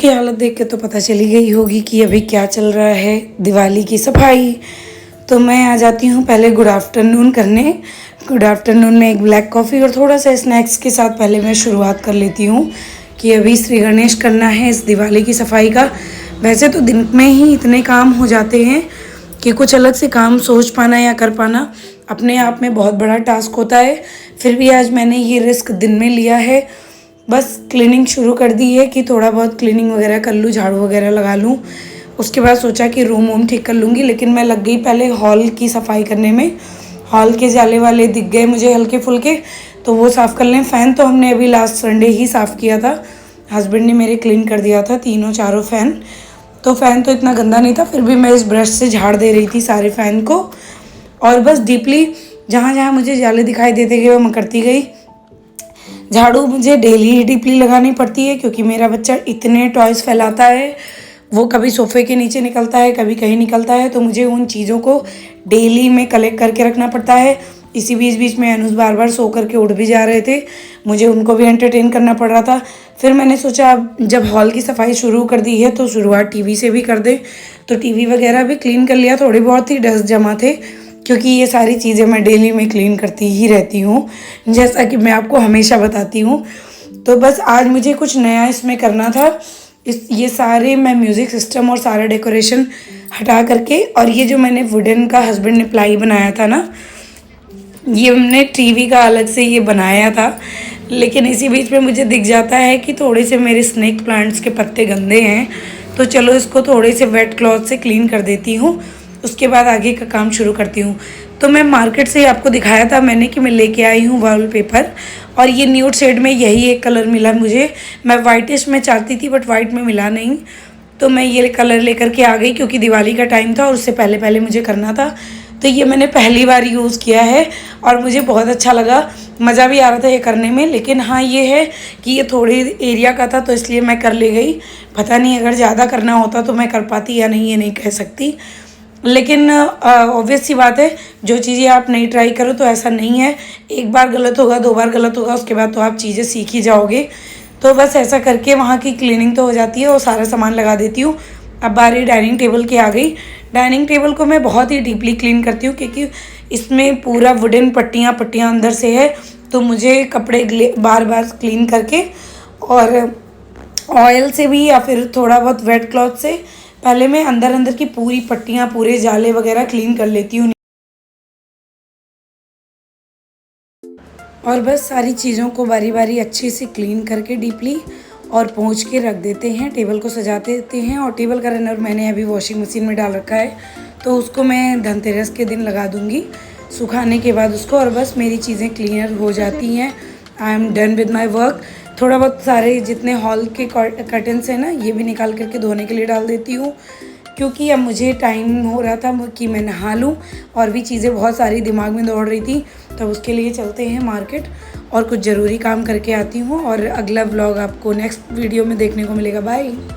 की हालत देख के तो पता चली गई होगी कि अभी क्या चल रहा है, दिवाली की सफाई। तो मैं आ जाती हूँ पहले गुड आफ्टरनून करने। गुड आफ्टरनून में एक ब्लैक कॉफ़ी और थोड़ा सा स्नैक्स के साथ पहले मैं शुरुआत कर लेती हूँ कि अभी श्री गणेश करना है इस दिवाली की सफाई का। वैसे तो दिन में ही इतने काम हो जाते हैं कि कुछ अलग से काम सोच पाना या कर पाना अपने आप में बहुत बड़ा टास्क होता है। फिर भी आज मैंने ये रिस्क दिन में लिया है। बस क्लीनिंग शुरू कर दी है कि थोड़ा बहुत क्लीनिंग वगैरह कर लूँ, झाड़ू वगैरह लगा लूँ। उसके बाद सोचा कि रूम वूम ठीक कर लूँगी, लेकिन मैं लग गई पहले हॉल की सफाई करने में। हॉल के जाले वाले दिख गए मुझे हल्के फुल्के, तो वो साफ़ कर लें। फ़ैन तो हमने अभी लास्ट संडे ही साफ़ किया था, हस्बैंड ने मेरे क्लीन कर दिया था तीनों चारों फ़ैन। तो फ़ैन तो इतना गंदा नहीं था, फिर भी मैं इस ब्रश से झाड़ दे रही थी सारे फ़ैन को। और बस डीपली जहाँ जहाँ मुझे जाले दिखाई देते गए वो मैं करती गई। झाड़ू मुझे डेली ही डीपली लगानी पड़ती है क्योंकि मेरा बच्चा इतने टॉयज़ फैलाता है। वो कभी सोफ़े के नीचे निकलता है, कभी कहीं निकलता है, तो मुझे उन चीज़ों को डेली में कलेक्ट करके रखना पड़ता है। इसी बीच बीच में अनुज बार बार सो करके उठ भी जा रहे थे, मुझे उनको भी एंटरटेन करना पड़ रहा था। फिर मैंने सोचा अब जब हॉल की सफाई शुरू कर दी है तो शुरुआत टीवी से भी कर दें। तो टीवी वगैरह भी क्लीन कर लिया, थोड़े बहुत ही डस्ट जमा थे क्योंकि ये सारी चीज़ें मैं डेली में क्लीन करती ही रहती हूँ, जैसा कि मैं आपको हमेशा बताती हूँ। तो बस आज मुझे कुछ नया इसमें करना था। ये सारे मैं म्यूज़िक सिस्टम और सारा डेकोरेशन हटा करके, और ये जो मैंने वुडन का हस्बैंड ने प्लाई बनाया था ना, ये हमने टीवी का अलग से ये बनाया था। लेकिन इसी बीच में मुझे दिख जाता है कि थोड़े से मेरे स्नेक प्लांट्स के पत्ते गंदे हैं, तो चलो इसको थोड़े से वेट क्लॉथ से क्लीन कर देती हूँ, उसके बाद आगे का काम शुरू करती हूँ। तो मैं मार्केट से आपको दिखाया था मैंने कि मैं लेके आई हूँ वॉलपेपर, और ये न्यूड शेड में यही एक कलर मिला मुझे। मैं वाइटिश में चाहती थी बट वाइट में मिला नहीं, तो मैं ये कलर लेकर के आ गई क्योंकि दिवाली का टाइम था और उससे पहले पहले मुझे करना था। तो ये मैंने पहली बार यूज़ किया है और मुझे बहुत अच्छा लगा, मज़ा भी आ रहा था ये करने में। लेकिन हाँ ये है कि ये थोड़े एरिया का था तो इसलिए मैं कर ले गई। पता नहीं अगर ज़्यादा करना होता तो मैं कर पाती या नहीं, ये नहीं कह सकती। लेकिन ऑब्वियस सी बात है, जो चीज़ें आप नहीं ट्राई करो तो ऐसा नहीं है। एक बार गलत होगा, दो बार गलत होगा, उसके बाद तो आप चीज़ें सीख ही जाओगे। तो बस ऐसा करके वहाँ की क्लीनिंग तो हो जाती है और सारा सामान लगा देती हूँ। अब बारी डाइनिंग टेबल की आ गई। डाइनिंग टेबल को मैं बहुत ही डीपली क्लीन करती हूँ क्योंकि इसमें पूरा वुडन पट्टियाँ अंदर से है, तो मुझे कपड़े बार बार क्लीन करके और ऑयल से भी या फिर थोड़ा बहुत वेट क्लॉथ से पहले मैं अंदर की पूरी पट्टियाँ, पूरे जाले वगैरह क्लीन कर लेती हूँ। और बस सारी चीज़ों को बारी बारी अच्छे से क्लीन करके डीपली और पोंछ के रख देते हैं, टेबल को सजा देते हैं। और टेबल का रनर मैंने अभी वॉशिंग मशीन में डाल रखा है, तो उसको मैं धनतेरस के दिन लगा दूँगी सुखाने के बाद उसको, और बस मेरी चीज़ें क्लियर हो जाती हैं। I am done with my work. थोड़ा बहुत सारे जितने हॉल के कर्टन्स हैं ना, ये भी निकाल करके धोने के लिए डाल देती हूँ क्योंकि अब मुझे टाइम हो रहा था कि मैं नहा लूँ, और भी चीज़ें बहुत सारी दिमाग में दौड़ रही थी। तब उसके लिए चलते हैं मार्केट और कुछ ज़रूरी काम करके आती हूँ, और अगला व्लॉग आपको नेक्स्ट वीडियो में देखने को मिलेगा। बाय।